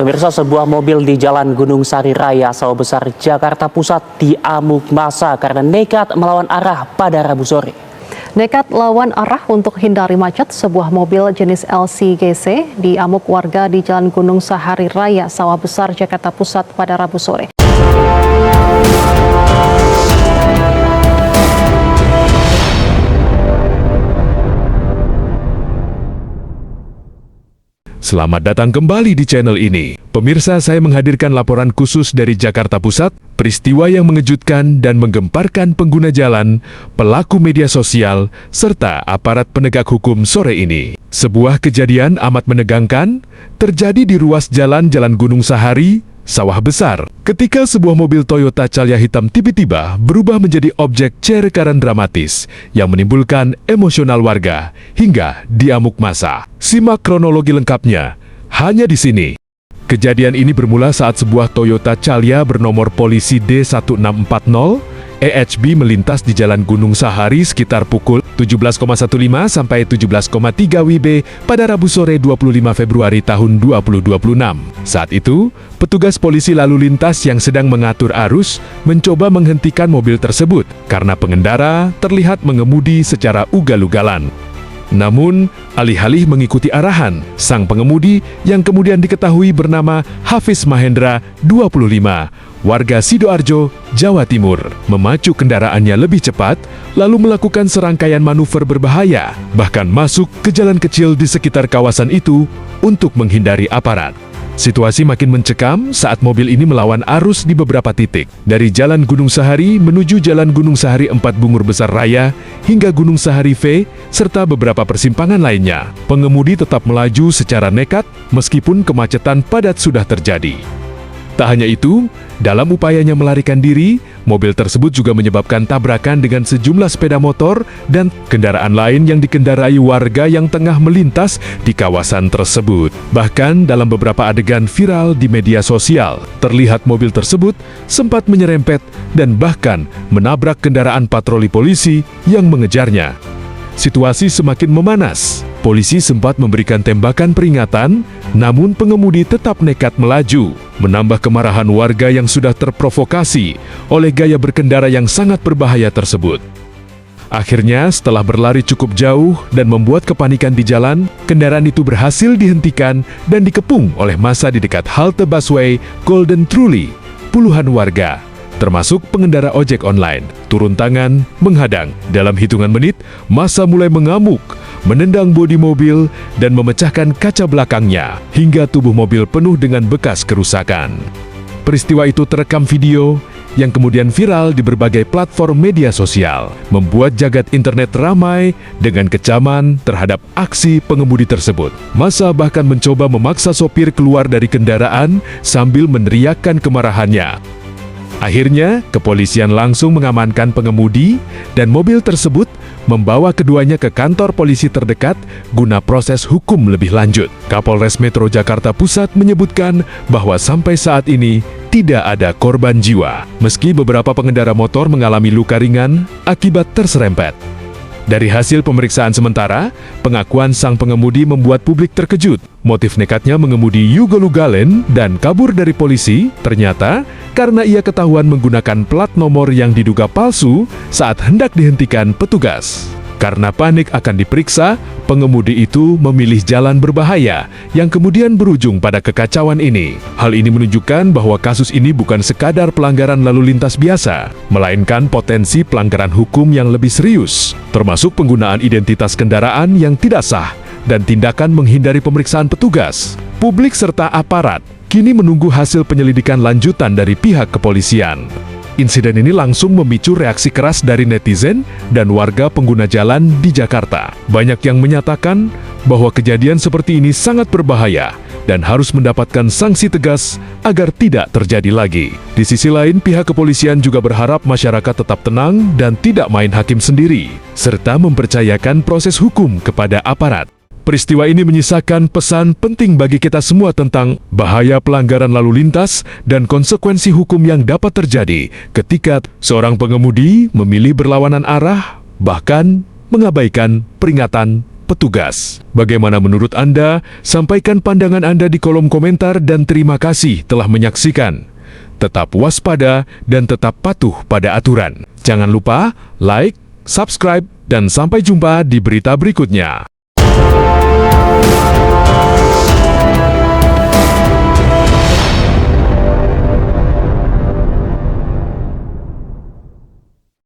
Pemirsa, sebuah mobil di Jalan Gunung Sari Raya, Sawah Besar, Jakarta Pusat diamuk massa karena nekat melawan arah pada Rabu sore. Nekat lawan arah untuk hindari macet, sebuah mobil jenis LCGC diamuk warga di Jalan Gunung Sahari Raya, Sawah Besar, Jakarta Pusat pada Rabu sore. Selamat datang kembali di channel ini. Pemirsa, saya menghadirkan laporan khusus dari Jakarta Pusat, peristiwa yang mengejutkan dan menggemparkan pengguna jalan, pelaku media sosial, serta aparat penegak hukum sore ini. Sebuah kejadian amat menegangkan terjadi di ruas Jalan Gunung Sahari, Sawah Besar, ketika sebuah mobil Toyota Calya hitam tiba-tiba berubah menjadi objek cerekaran dramatis yang menimbulkan emosional warga hingga diamuk massa. Simak kronologi lengkapnya hanya di sini. Kejadian ini bermula saat sebuah Toyota Calya bernomor polisi D1640 EHB melintas di Jalan Gunung Sahari sekitar pukul 17.15 sampai 17.3 WIB pada Rabu sore 25 Februari tahun 2026. Saat itu, petugas polisi lalu lintas yang sedang mengatur arus mencoba menghentikan mobil tersebut karena pengendara terlihat mengemudi secara ugal-ugalan. Namun, alih-alih mengikuti arahan, sang pengemudi yang kemudian diketahui bernama Hafiz Mahendra, 25, warga Sidoarjo, Jawa Timur, memacu kendaraannya lebih cepat, lalu melakukan serangkaian manuver berbahaya, bahkan masuk ke jalan kecil di sekitar kawasan itu untuk menghindari aparat. Situasi makin mencekam saat mobil ini melawan arus di beberapa titik. Dari Jalan Gunung Sahari menuju Jalan Gunung Sahari 4 Bungur Besar Raya hingga Gunung Sahari V, serta beberapa persimpangan lainnya. Pengemudi tetap melaju secara nekat meskipun kemacetan padat sudah terjadi. Tak hanya itu, dalam upayanya melarikan diri, mobil tersebut juga menyebabkan tabrakan dengan sejumlah sepeda motor dan kendaraan lain yang dikendarai warga yang tengah melintas di kawasan tersebut. Bahkan dalam beberapa adegan viral di media sosial, terlihat mobil tersebut sempat menyerempet dan bahkan menabrak kendaraan patroli polisi yang mengejarnya. Situasi semakin memanas. Polisi sempat memberikan tembakan peringatan, namun pengemudi tetap nekat melaju, menambah kemarahan warga yang sudah terprovokasi oleh gaya berkendara yang sangat berbahaya tersebut. Akhirnya, setelah berlari cukup jauh dan membuat kepanikan di jalan, kendaraan itu berhasil dihentikan dan dikepung oleh massa di dekat halte busway Golden Truly. Puluhan warga, termasuk pengendara ojek online, turun tangan, menghadang. Dalam hitungan menit, massa mulai mengamuk, menendang bodi mobil, dan memecahkan kaca belakangnya, hingga tubuh mobil penuh dengan bekas kerusakan. Peristiwa itu terekam video yang kemudian viral di berbagai platform media sosial, membuat jagat internet ramai dengan kecaman terhadap aksi pengemudi tersebut. Massa bahkan mencoba memaksa sopir keluar dari kendaraan sambil meneriakkan kemarahannya. Akhirnya, kepolisian langsung mengamankan pengemudi dan mobil tersebut membawa keduanya ke kantor polisi terdekat guna proses hukum lebih lanjut. Kapolres Metro Jakarta Pusat menyebutkan bahwa sampai saat ini tidak ada korban jiwa, meski beberapa pengendara motor mengalami luka ringan akibat terserempet. Dari hasil pemeriksaan sementara, pengakuan sang pengemudi membuat publik terkejut. Motif nekatnya mengemudi ugal-ugalan dan kabur dari polisi ternyata karena ia ketahuan menggunakan plat nomor yang diduga palsu saat hendak dihentikan petugas. Karena panik akan diperiksa, pengemudi itu memilih jalan berbahaya yang kemudian berujung pada kekacauan ini. Hal ini menunjukkan bahwa kasus ini bukan sekadar pelanggaran lalu lintas biasa, melainkan potensi pelanggaran hukum yang lebih serius, termasuk penggunaan identitas kendaraan yang tidak sah dan tindakan menghindari pemeriksaan petugas. Publik serta aparat kini menunggu hasil penyelidikan lanjutan dari pihak kepolisian. Insiden ini langsung memicu reaksi keras dari netizen dan warga pengguna jalan di Jakarta. Banyak yang menyatakan bahwa kejadian seperti ini sangat berbahaya dan harus mendapatkan sanksi tegas agar tidak terjadi lagi. Di sisi lain, pihak kepolisian juga berharap masyarakat tetap tenang dan tidak main hakim sendiri, serta mempercayakan proses hukum kepada aparat. Peristiwa ini menyisakan pesan penting bagi kita semua tentang bahaya pelanggaran lalu lintas dan konsekuensi hukum yang dapat terjadi ketika seorang pengemudi memilih berlawanan arah, bahkan mengabaikan peringatan petugas. Bagaimana menurut Anda? Sampaikan pandangan Anda di kolom komentar dan terima kasih telah menyaksikan. Tetap waspada dan tetap patuh pada aturan. Jangan lupa like, subscribe, dan sampai jumpa di berita berikutnya.